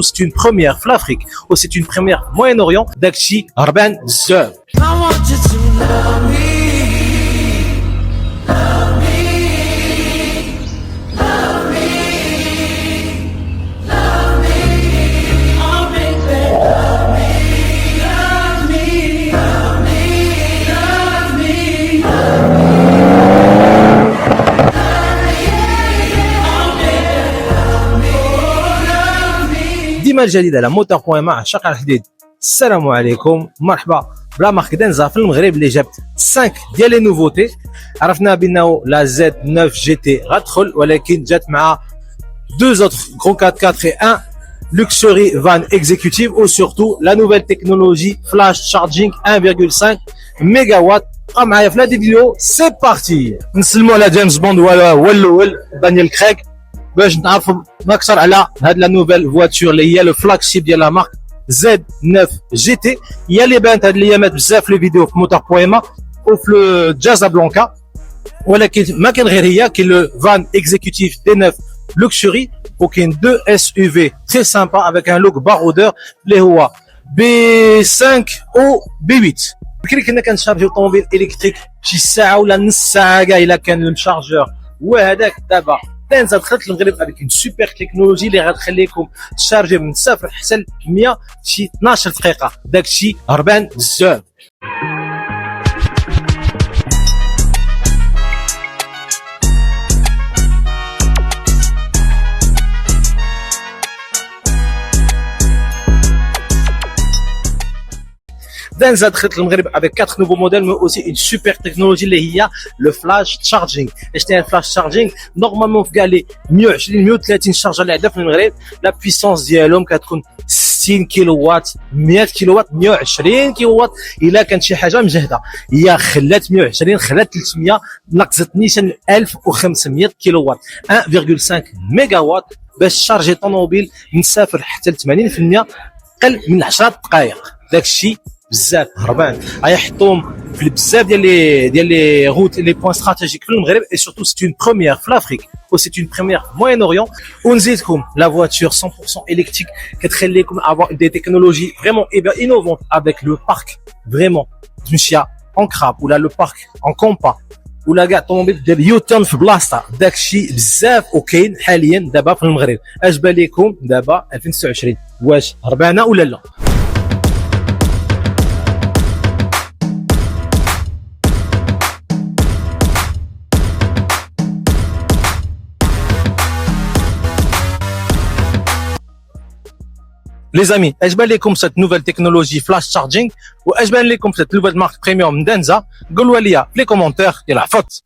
C'est une première في l'Afrique ou c'est une première au Moyen-Orient داكشي هربان بزاف. I want you to love me, love me, love me, love me. Oh baby, love me, love me, love me, love me, love me. ديما الجديد على موتور بوان مع شقر الحديد. السلام عليكم، مرحبا بلا مارك دنزا في المغرب اللي جابت 5 ديال لي نوفوتي. عرفنا بانه لا زد 9 جي تي غتدخل، ولكن جات مع 2 autres gros 4x4 et un luxury van executive ou surtout la nouvelle technologie flash charging 1,5 mégawatt. بقى معايا في هذه الفيديو، سي بارتي. نسلموا على جيمس بوند ولا هو الاول دانيال كريغ باش نعرفوا اكثر على هاد لا نوفيل فواتور اللي هي لو فلاج شيب ديال لا مارك زد 9 جي تي. هي اللي بانت هاد الايامات بزاف في لي فيديو في موتور بويما وفي جازا بلانكا، ولكن ما كان غير هي، كاين لو فان اكزيكوتيف دي 9 لوكسوري وكاين 2 اس يو في تري سامبا افيك ان لوك بارودور اللي هو بي 5 او بي 8. بكري كنا كنشارجيو طوموبيل الكتريك شي ساعه ولا نص ساعه كاع الا كان المشارجور، وهذاك دابا دنزا دخلت للمغرب avec une super technologie اللي غتخليكم تشارجي من 0 حتى ل 100 شي 12 دقيقه. داكشي هربان بزاف. دنزا دخلت للمغرب avec 4 nouveaux modèles mais aussi une super technologie اللي هي le flash charging. شنو هي الفلاش شارجينغ؟ نورمالمون في كاع لي 120 130 شارجر اللي عندنا في المغرب لا بويسونس ديالهم كتكون 60 كيلو وات 100 كيلو وات 120 كيلو وات الا كانت شي حاجه مجهده. هي خلات 120 خلات 300 نقصت نيشان 1500 كيلو وات 1,5 ميجا وات باش تشارجي طوموبيل من 0 حتى ل 80% قل من 10 دقائق. داكشي بزاف هربان. غيحطوهم في بزاف ديال لي روت لي بوين استراتيجيك في المغرب اي سورتو سي اون بروميير في l'Afrique و سي اون بروميير في Moyen-Orient. ونزيدكم لا فواتور 100% électrique كتخليكم avoir des technologies vraiment innovantes avec le parc vraiment تمشي en crap ولا لو بارك en compas ولا كاع طوموبيل ديال يوتيرن في بلاصتها. داكشي بزاف وكاين حاليا دابا في المغرب. اش بان لكم دابا 2029 واش هربانه ولا لا؟ Les amis, اش بان لكم cette nouvelle technologie flash charging واش بان لكم cette nouvelle marque premium دنزا؟ قولوا لي في لي كومونتير. يلا عفوت.